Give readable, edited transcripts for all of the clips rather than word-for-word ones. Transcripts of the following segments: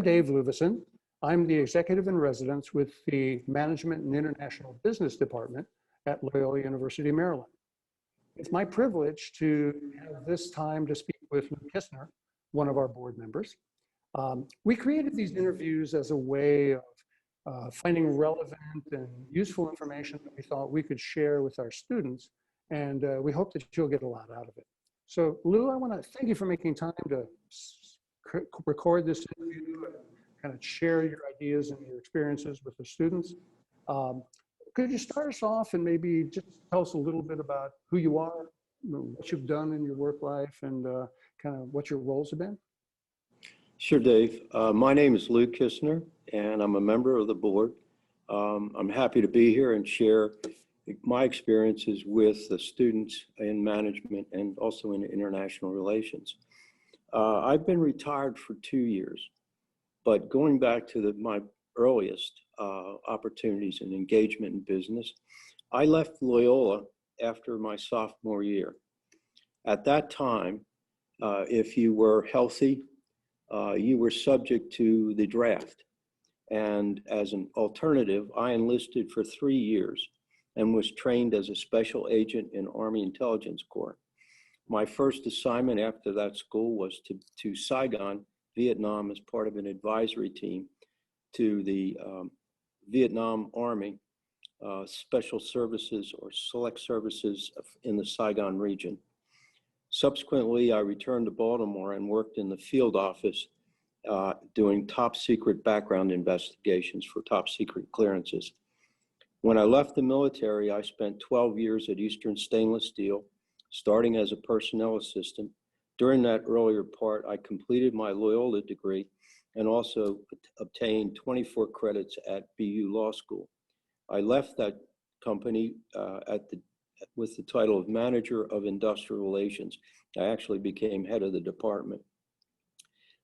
I'm Dave Luvison. I'm the executive in residence with the Management and International Business Department at Loyola University, Maryland. It's my privilege to have this time to speak with Lou Kistner, one of our board members. We created these interviews as a way of finding relevant and useful information that we thought we could share with our students, and we hope that you'll get a lot out of it. So Lou, I want to thank you for making time to record this interview and kind of share your ideas and your experiences with the students. Could you start us off and maybe just tell us a little bit about who you are, what you've done in your work life, and kind of what your roles have been? Sure, Dave. My name is Lou Kistner, and I'm a member of the board. I'm happy to be here and share my experiences with the students in management and also in international relations. I've been retired for 2 years, but going back to my earliest opportunities and engagement in business, I left Loyola after my sophomore year. At that time, if you were healthy, you were subject to the draft. And as an alternative, I enlisted for 3 years and was trained as a special agent in Army Intelligence Corps. My first assignment after that school was to Saigon, Vietnam, as part of an advisory team to the Vietnam Army Special Services or Select Services in the Saigon region. Subsequently, I returned to Baltimore and worked in the field office doing top secret background investigations for top secret clearances. When I left the military, I spent 12 years at Eastern Stainless Steel, starting as a personnel assistant. During that earlier part, I completed my Loyola degree and also obtained 24 credits at BU Law School. I left that company with the title of Manager of Industrial Relations. I actually became head of the department.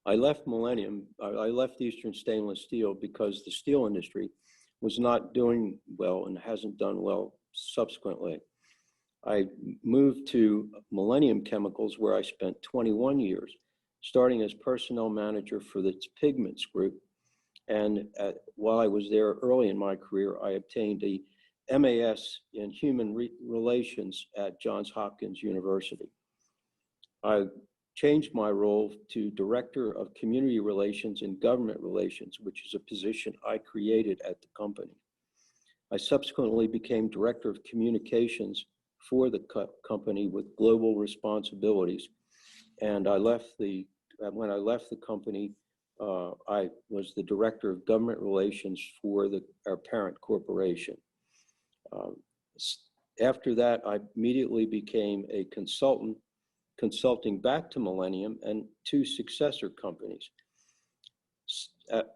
I left Eastern Stainless Steel because the steel industry was not doing well and hasn't done well subsequently. I moved to Millennium Chemicals, where I spent 21 years, starting as personnel manager for the pigments group. And while I was there early in my career, I obtained a MAS in Human Relations at Johns Hopkins University. I changed my role to Director of Community Relations and Government Relations, which is a position I created at the company. I subsequently became Director of Communications for the company with global responsibilities. And when I left the company, I was the Director of Government Relations for our parent corporation. After that, I immediately became a consultant, consulting back to Millennium and 2 successor companies.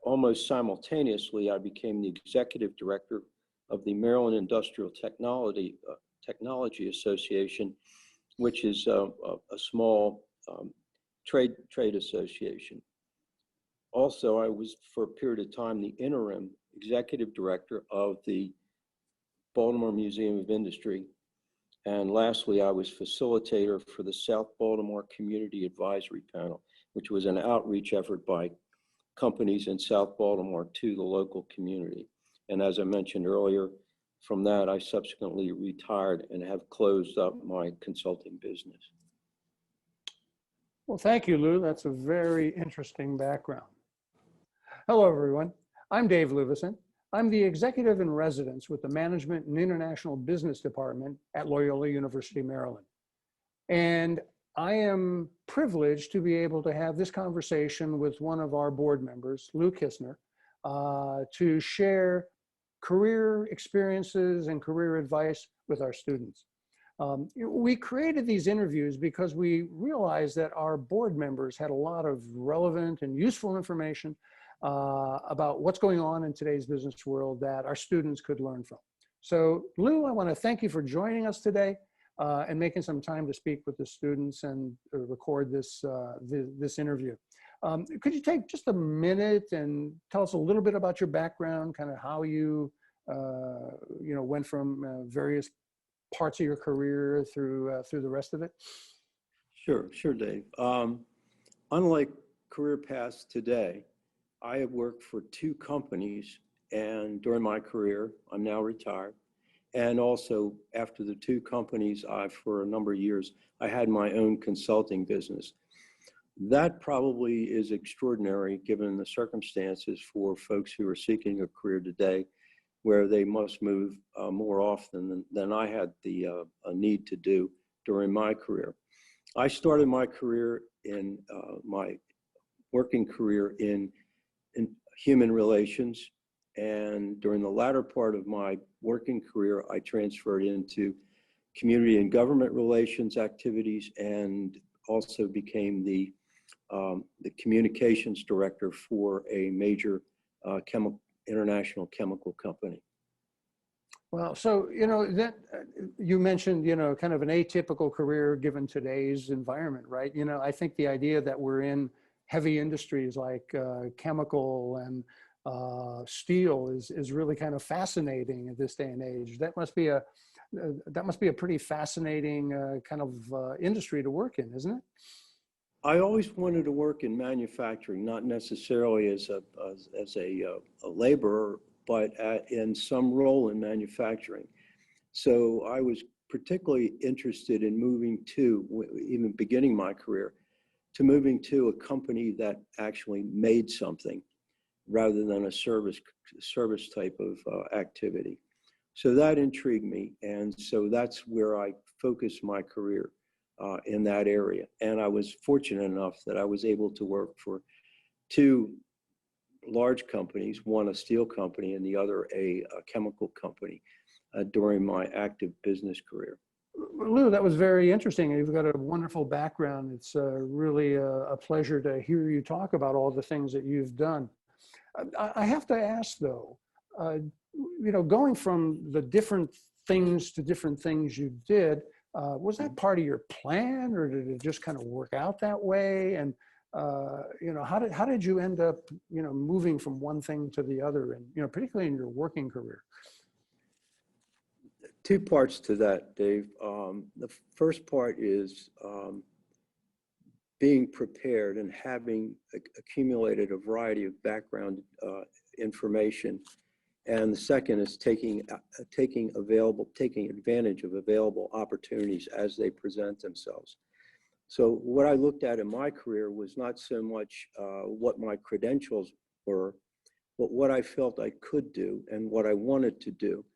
Almost simultaneously, I became the Executive Director of the Maryland Industrial Technology Association, which is a small trade association. Also, I was, for a period of time, the interim executive director of the Baltimore Museum of Industry. And lastly, I was facilitator for the South Baltimore Community Advisory Panel, which was an outreach effort by companies in South Baltimore to the local community. And as I mentioned earlier, from that, I subsequently retired and have closed up my consulting business. Well, thank you, Lou. That's a very interesting background. Hello, everyone. I'm Dave Luvison. I'm the executive in residence with the Management and International Business Department at Loyola University, Maryland. And I am privileged to be able to have this conversation with one of our board members, Lou Kistner, to share career experiences and career advice with our students. We created these interviews because we realized that our board members had a lot of relevant and useful information about what's going on in today's business world that our students could learn from. So Lou, I want to thank you for joining us today and making some time to speak with the students and record this, this interview. Could you take just a minute and tell us a little bit about your background, kind of how you, went from various parts of your career through the rest of it? Sure, Dave. Unlike career paths today, I have worked for two companies, and during my career, I'm now retired. And also after the two companies, for a number of years, I had my own consulting business. That probably is extraordinary given the circumstances for folks who are seeking a career today, where they must move more often than I had the a need to do during my career. I started my career in my working career in human relations. And during the latter part of my working career, I transferred into community and government relations activities and also became the communications director for a major international chemical company. Well, so, that you mentioned, kind of an atypical career given today's environment, right? I think the idea that we're in heavy industries like chemical and steel is really kind of fascinating at this day and age. That must be a pretty fascinating kind of industry to work in, isn't it? I always wanted to work in manufacturing, not necessarily as a laborer, but in some role in manufacturing. So I was particularly interested in moving to, even beginning my career, to moving to a company that actually made something rather than a service type of activity. So that intrigued me. And so that's where I focused my career in that area. And I was fortunate enough that I was able to work for two large companies, one a steel company and the other a chemical company during my active business career. Lou, that was very interesting. You've got a wonderful background. It's really a pleasure to hear you talk about all the things that you've done. I have to ask though, going from the different things to different things you did, was that part of your plan, or did it just kind of work out that way? And how did you end up moving from one thing to the other, and particularly in your working career? Two parts to that, Dave. The first part is being prepared and having accumulated a variety of background information. And the second is taking advantage of available opportunities as they present themselves. So what I looked at in my career was not so much what my credentials were, but what I felt I could do and what I wanted to do.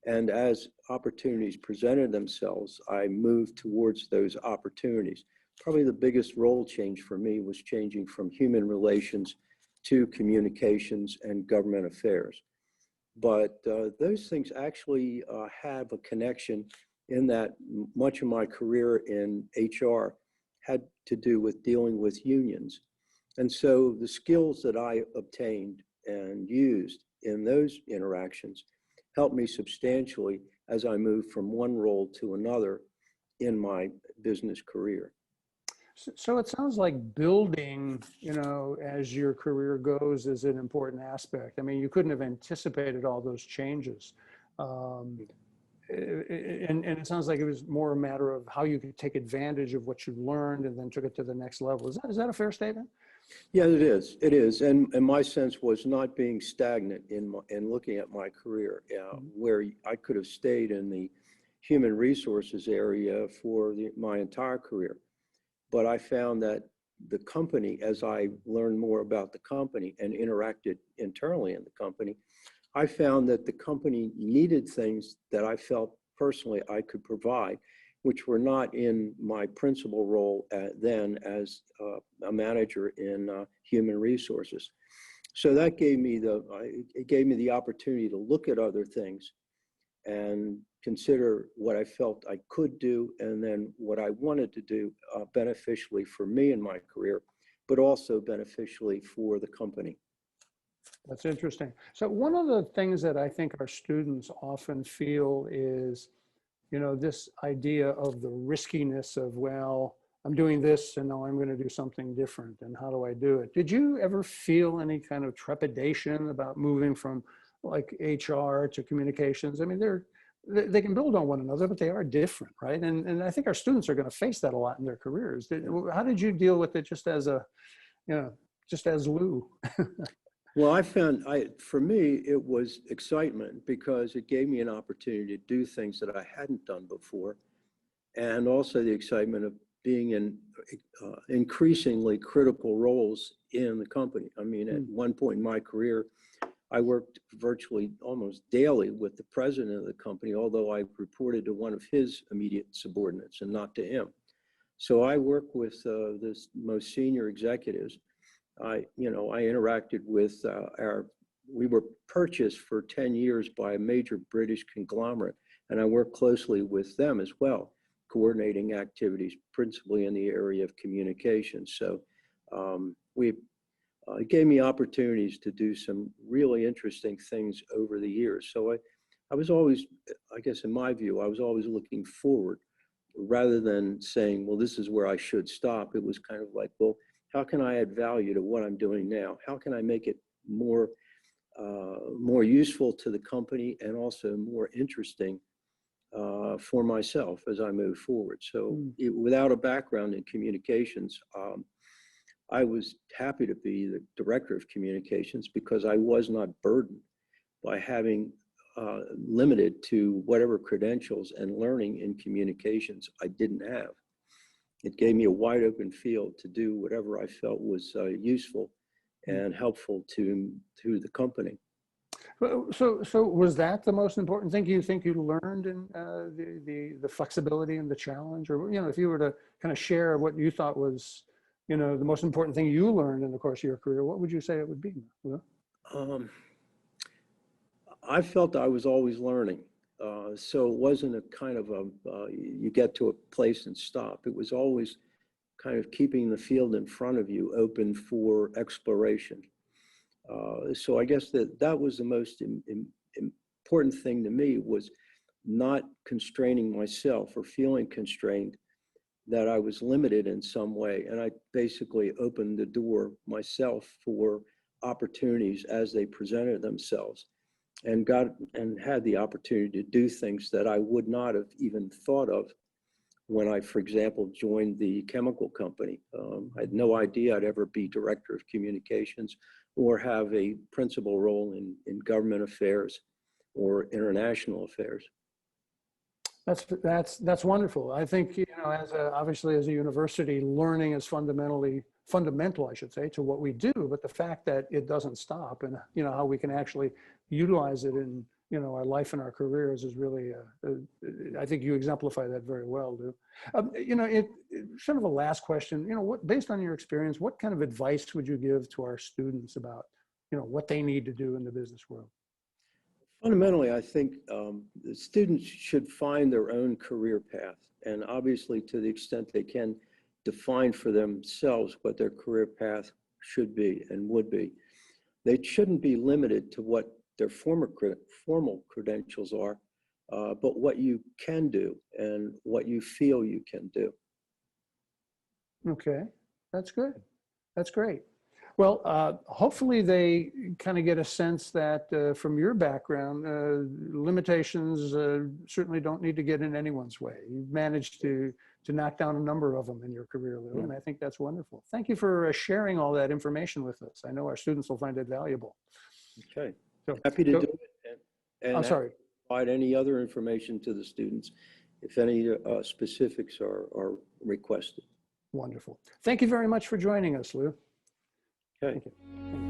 And as opportunities presented themselves, I moved towards those opportunities. Probably the biggest role change for me was changing from human relations to communications and government affairs. But those things actually have a connection in that much of my career in HR had to do with dealing with unions. And so the skills that I obtained and used in those interactions helped me substantially as I moved from one role to another in my business career. So it sounds like building, as your career goes is an important aspect. I mean, you couldn't have anticipated all those changes. And it sounds like it was more a matter of how you could take advantage of what you learned and then took it to the next level. Is that a fair statement? Yeah, it is. It is. And my sense was not being stagnant in looking at my career, where I could have stayed in the human resources area for my entire career. But I found that the company, as I learned more about the company and interacted internally in the company, I found that the company needed things that I felt personally I could provide, which were not in my principal role then as a manager in human resources. So that gave me the opportunity to look at other things and consider what I felt I could do and then what I wanted to do beneficially for me in my career, but also beneficially for the company. That's interesting. So one of the things that I think our students often feel is, this idea of the riskiness of, well, I'm doing this and now I'm going to do something different. And how do I do it? Did you ever feel any kind of trepidation about moving from like HR to communications? I mean, they can build on one another, but they are different, right? And I think our students are going to face that a lot in their careers. How did you deal with it just as a, just as Lou. Well, for me, it was excitement because it gave me an opportunity to do things that I hadn't done before. And also the excitement of being in increasingly critical roles in the company. I mean, at one point in my career, I worked virtually almost daily with the president of the company, although I reported to one of his immediate subordinates and not to him. So I worked with the most senior executives. I interacted with we were purchased for 10 years by a major British conglomerate, and I worked closely with them as well, coordinating activities, principally in the area of communication. So it gave me opportunities to do some really interesting things over the years. So I was always, I guess in my view, I was always looking forward rather than saying, well, this is where I should stop. It was kind of like, well, how can I add value to what I'm doing now? How can I make it more useful to the company and also more interesting for myself as I move forward? So without a background in communications, I was happy to be the director of communications because I was not burdened by having limited to whatever credentials and learning in communications I didn't have. It gave me a wide open field to do whatever I felt was useful and helpful to the company. So was that the most important thing you think you learned in the flexibility and the challenge? Or, if you were to kind of share what you thought was, the most important thing you learned in the course of your career, what would you say it would be? I felt I was always learning. So it wasn't a kind of you get to a place and stop. It was always kind of keeping the field in front of you open for exploration. So I guess that was the most important thing to me, was not constraining myself or feeling constrained that I was limited in some way. And I basically opened the door myself for opportunities as they presented themselves, and had the opportunity to do things that I would not have even thought of when I, for example, joined the chemical company. I had no idea I'd ever be director of communications or have a principal role in government affairs or international affairs. That's wonderful. I think, obviously as a university, learning is fundamental, I should say, to what we do, but the fact that it doesn't stop and, how we can actually utilize it in, our life and our careers is really, I think you exemplify that very well, Lou. Sort of a last question, based on your experience, what kind of advice would you give to our students about, what they need to do in the business world? Fundamentally, I think the students should find their own career path, and obviously to the extent they can define for themselves what their career path should be and would be. They shouldn't be limited to what their formal credentials are, but what you can do and what you feel you can do. Okay, that's good. That's great. Well, hopefully they kind of get a sense that from your background, limitations certainly don't need to get in anyone's way. You've managed to knock down a number of them in your career, Lou, and I think that's wonderful. Thank you for sharing all that information with us. I know our students will find it valuable. Okay, so, happy to do it. And I'm sorry. Provide any other information to the students if any specifics are requested. Wonderful. Thank you very much for joining us, Lou. Okay. Thank you.